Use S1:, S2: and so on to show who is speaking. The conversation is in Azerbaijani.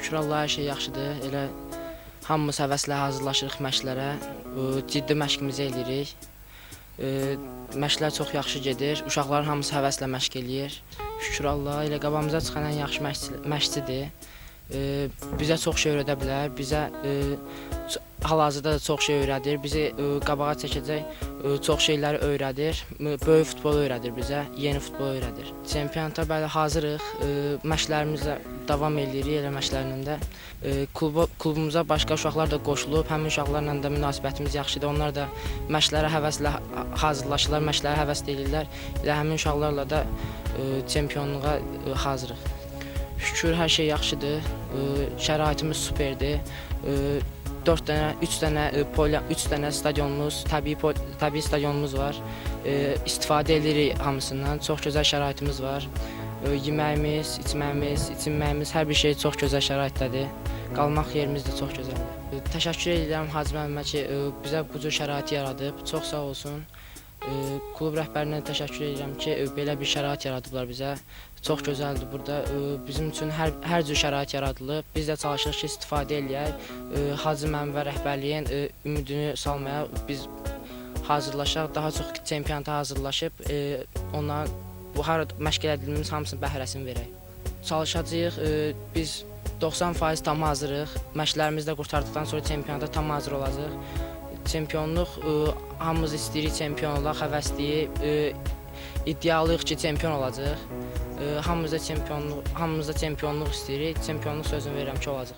S1: Şükür Allaha hər şey yaxşıdır. Elə hamımız həvəslə hazırlaşırıq məşqlərə. Ciddi məşqimizi eləyirik. Məşqlər çox yaxşı gedir. Uşaqların hamısı həvəslə məşq eləyir. Şükür Allaha, elə qabağımıza çıxan ən yaxşı məşqçidir. Bizə çox şey öyrədə bilər. Bizə hal-hazırda da çox şey öyrədir. Bizi qabağa çəkəcək çox şeyləri öyrədir. Böyük futbol öyrədir bizə, yeni futbol öyrədir. Çempionata bəli hazırıq. Məşqlərimizlə davam eləyirik, elə məşqlərlə də. Klubumuza başqa uşaqlar da qoşulub, həmin uşaqlarla da münasibətimiz yaxşıdır. Onlar da məşqlərə həvəslə hazırlaşırlar, məşqlərə həvəslə eləyirlər. Elə həmin uşaqlarla da çempionluğa hazırıq. Şükür hər şey yaxşıdır. Şəraitimiz superdir. 3 dənə stadionumuz, təbii stadionumuz var. İstifadə edirik hamısından. Çox gözəl şəraitimiz var. Yeməyimiz, içməyimiz, hər bir şey çox gözəl şəraitdədir. Qalmaq yerimiz də çox gözəldir. Təşəkkür edirəm Hacı müəllimə ki, bizə bu cür şəraiti yaradıb. Çox sağ olsun. Klub rəhbərinə təşəkkür edirəm ki, belə bir şərait yaradıblar bizə. Çox gözəldir burada. Bizim üçün hər cür şərait yaradılıb. Biz də çalışırıq ki, istifadə eləyək. Hacı müəllim və rəhbərliyin ümidini salmaya biz hazırlaşaq. Daha çox çempionata hazırlaşıb, onların bu məşq elədiyimiz hamısının bəhrəsini verək. Çalışacağıq. Biz 90% tam hazırıq. Məşqlərimizi də qurtardıqdan sonra çempionata tam hazır olacağıq. Çempionluq, hamımız istəyirik çempion olaq, həvəsliyik, iddialıyıq ki, çempion olacaq. Hamımız da çempionluq istəyirik, çempionluq sözünü verirəm ki, olacaq.